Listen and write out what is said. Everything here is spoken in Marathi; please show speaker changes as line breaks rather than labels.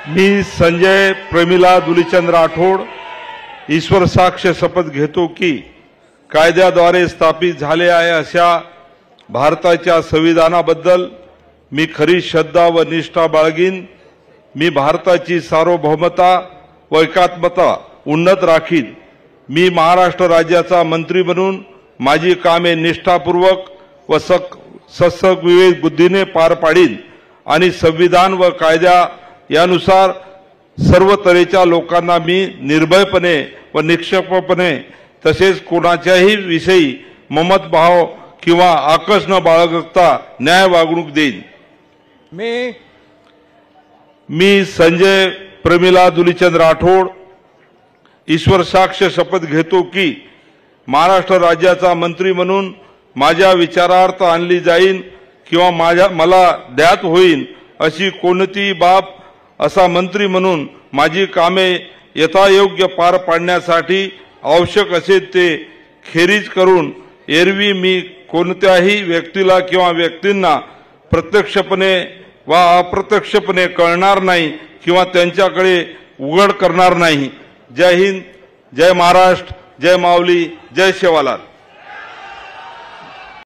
मी संजय प्रमिला दुलीचंद राठोड ईश्वर साक्ष शपथ घेतो की कायद्याद्वारे स्थापित झाले आहे अशा भारताच्या संविधानाबद्दल मी खरी श्रद्धा व निष्ठा बाळगीन। मी भारताची सार्वभौमता व एकात्मता उन्नत राखीन। मी महाराष्ट्र राज्याचा मंत्री म्हणून माझी कामे निष्ठापूर्वक व सत्सग विवेक बुद्धीने पार पाडीन आणि संविधान व कायदा यानुसार सर्व तऱ्हेच्या लोकांना मी निर्भयपणे व निष्पक्षपातपणे तसेच कोणाच्याही विषयी ममत भाव किंवा आकस न बाळगता न्याय वागणूक देईन। मी संजय प्रमिला दुलीचंद राठोड ईश्वर साक्ष शपथ घेतो की महाराष्ट्र राज्याचा मंत्री म्हणून माझ्या विचारार्थ आणली जाईन किंवा मला ज्ञात होईल अशी कोणतीही बाब असा मंत्री म्हणून माझी कामे यथायोग्य पार पाडण्यासाठी आवश्यक असेल ते खेरीज करून एरवी मी कोणत्याही व्यक्तीला किंवा व्यक्तींना प्रत्यक्षपणे वा अप्रत्यक्षपणे कळणार नाही किंवा त्यांच्याकडे उघड करणार नाही। जय हिंद, जय महाराष्ट्र, जय माऊली, जय सेवालाल।